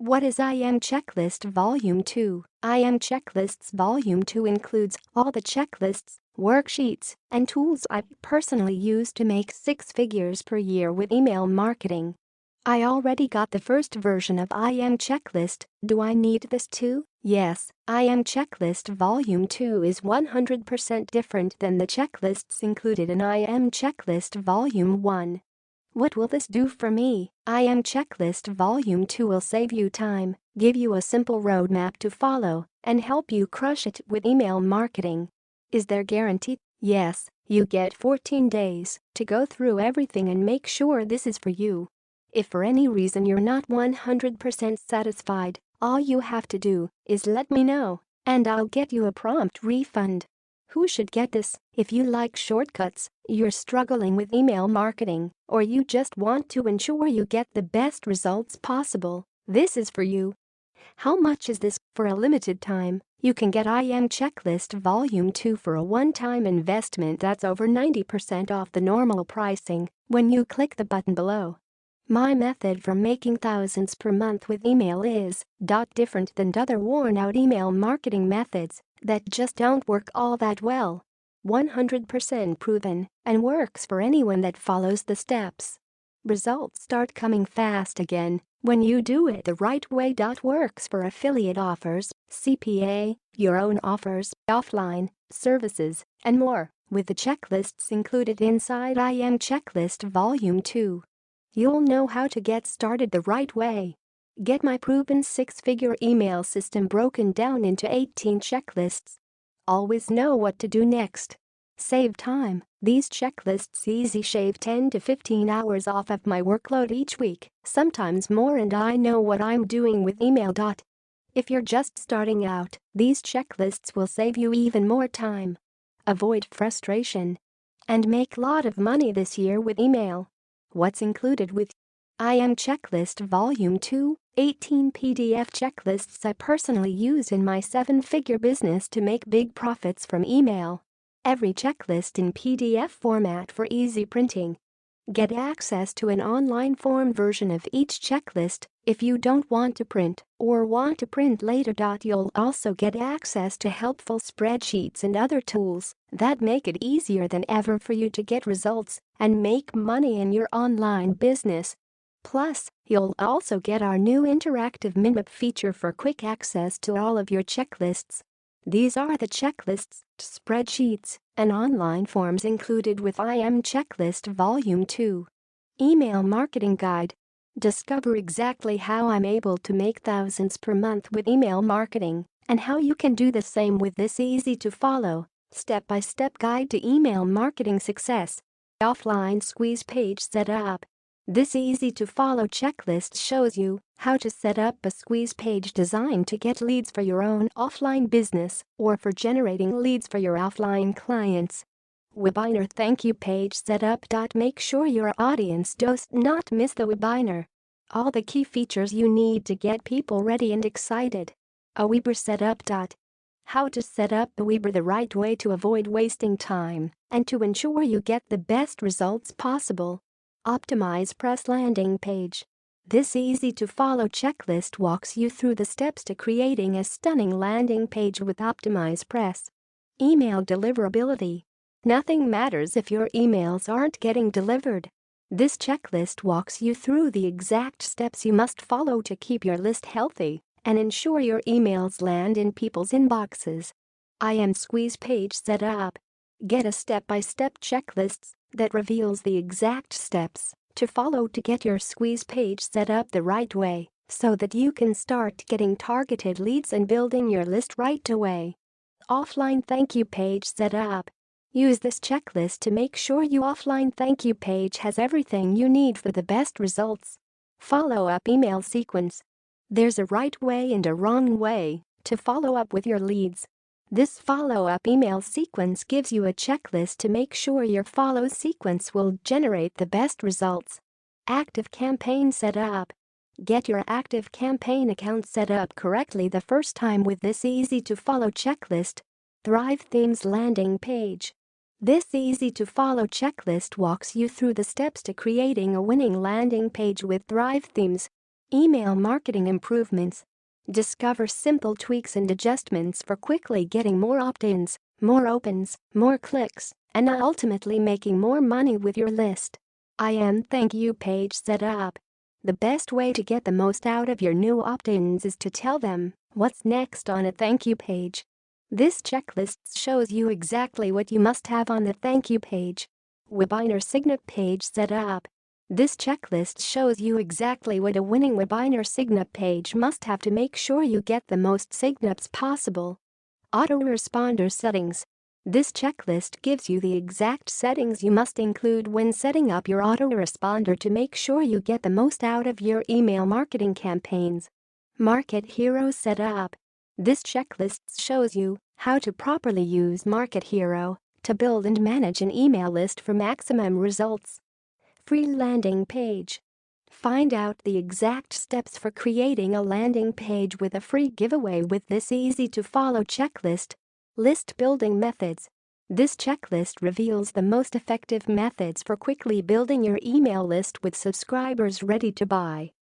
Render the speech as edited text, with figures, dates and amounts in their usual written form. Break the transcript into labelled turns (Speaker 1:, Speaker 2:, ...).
Speaker 1: What is IM Checklist Volume 2? IM Checklists Volume 2 includes all the checklists, worksheets, and tools I personally use to make six figures per year with email marketing. I already got the first version of IM Checklist. Do I need this too? Yes, IM Checklist Volume 2 is 100% different than the checklists included in IM Checklist Volume 1. What will this do for me? IM Checklist Volume 2 will save you time, give you a simple roadmap to follow, and help you crush it with email marketing. Is there guarantee? Yes, you get 14 days to go through everything and make sure this is for you. If for any reason you're not 100% satisfied, all you have to do is let me know, and I'll get you a prompt refund. Who should get this? If you like shortcuts, you're struggling with email marketing, or you just want to ensure you get the best results possible, this is for you. How much is this? For a limited time, you can get IM Checklist Volume 2 for a one-time investment that's over 90% off the normal pricing when you click the button below. My method for making thousands per month with email is different than other worn-out email marketing methods that just don't work all that well. 100% proven and works for anyone that follows the steps. Results start coming fast again when you do it the right way. Works for affiliate offers, CPA, your own offers, offline, services, and more, with the checklists included inside IM Checklist Volume 2. You'll know how to get started the right way. Get my proven six-figure email system broken down into 18 checklists. Always know what to do next. Save time. These checklists easy shave 10 to 15 hours off of my workload each week, sometimes more, and I know what I'm doing with email. If you're just starting out, these checklists will save you even more time. Avoid frustration and make a lot of money this year with email. What's included with IM Checklist Volume 2? 18 PDF checklists I personally use in my seven-figure business to make big profits from email. Every checklist in PDF format for easy printing. Get access to an online form version of each checklist if you don't want to print or want to print later. You'll also get access to helpful spreadsheets and other tools that make it easier than ever for you to get results and make money in your online business. Plus, you'll also get our new interactive mini-map feature for quick access to all of your checklists. These are the checklists, spreadsheets, and online forms included with IM Checklist Volume 2. Email Marketing Guide. Discover exactly how I'm able to make thousands per month with email marketing and how you can do the same with this easy-to-follow, step-by-step guide to email marketing success. Offline squeeze page setup. This easy-to-follow checklist shows you how to set up a squeeze page designed to get leads for your own offline business or for generating leads for your offline clients. Webinar thank you page setup. Make sure your audience does not miss the webinar. All the key features you need to get people ready and excited. A webinar setup. How to set up a webinar the right way to avoid wasting time and to ensure you get the best results possible. Optimize Press landing page. This easy-to-follow checklist walks you through the steps to creating a stunning landing page with Optimize Press. Email deliverability. Nothing matters if your emails aren't getting delivered. This checklist walks you through the exact steps you must follow to keep your list healthy and ensure your emails land in people's inboxes. IM Squeeze Page Setup. Get a step-by-step checklist that reveals the exact steps to follow to get your squeeze page set up the right way so that you can start getting targeted leads and building your list right away. Offline thank you page setup. Use this checklist to make sure your offline thank you page has everything you need for the best results. Follow-up email sequence. There's a right way and a wrong way to follow up with your leads. This follow-up email sequence gives you a checklist to make sure your follow sequence will generate the best results. Active campaign setup. Get your active campaign account set up correctly the first time with this easy-to-follow checklist. Thrive Themes landing page. This easy-to-follow checklist walks you through the steps to creating a winning landing page with Thrive Themes. Email marketing improvements. Discover simple tweaks and adjustments for quickly getting more opt-ins, more opens, more clicks, and ultimately making more money with your list. Thank you page setup. The best way to get the most out of your new opt-ins is to tell them what's next on a thank you page. This checklist shows you exactly what you must have on the thank you page. Webinar Sign-up page setup. This checklist shows you exactly what a winning webinar sign-up page must have to make sure you get the most sign-ups possible. Autoresponder settings. This checklist gives you the exact settings you must include when setting up your autoresponder to make sure you get the most out of your email marketing campaigns. Market Hero setup. This checklist shows you how to properly use Market Hero to build and manage an email list for maximum results. Free landing page. Find out the exact steps for creating a landing page with a free giveaway with this easy-to-follow checklist. List building methods. This checklist reveals the most effective methods for quickly building your email list with subscribers ready to buy.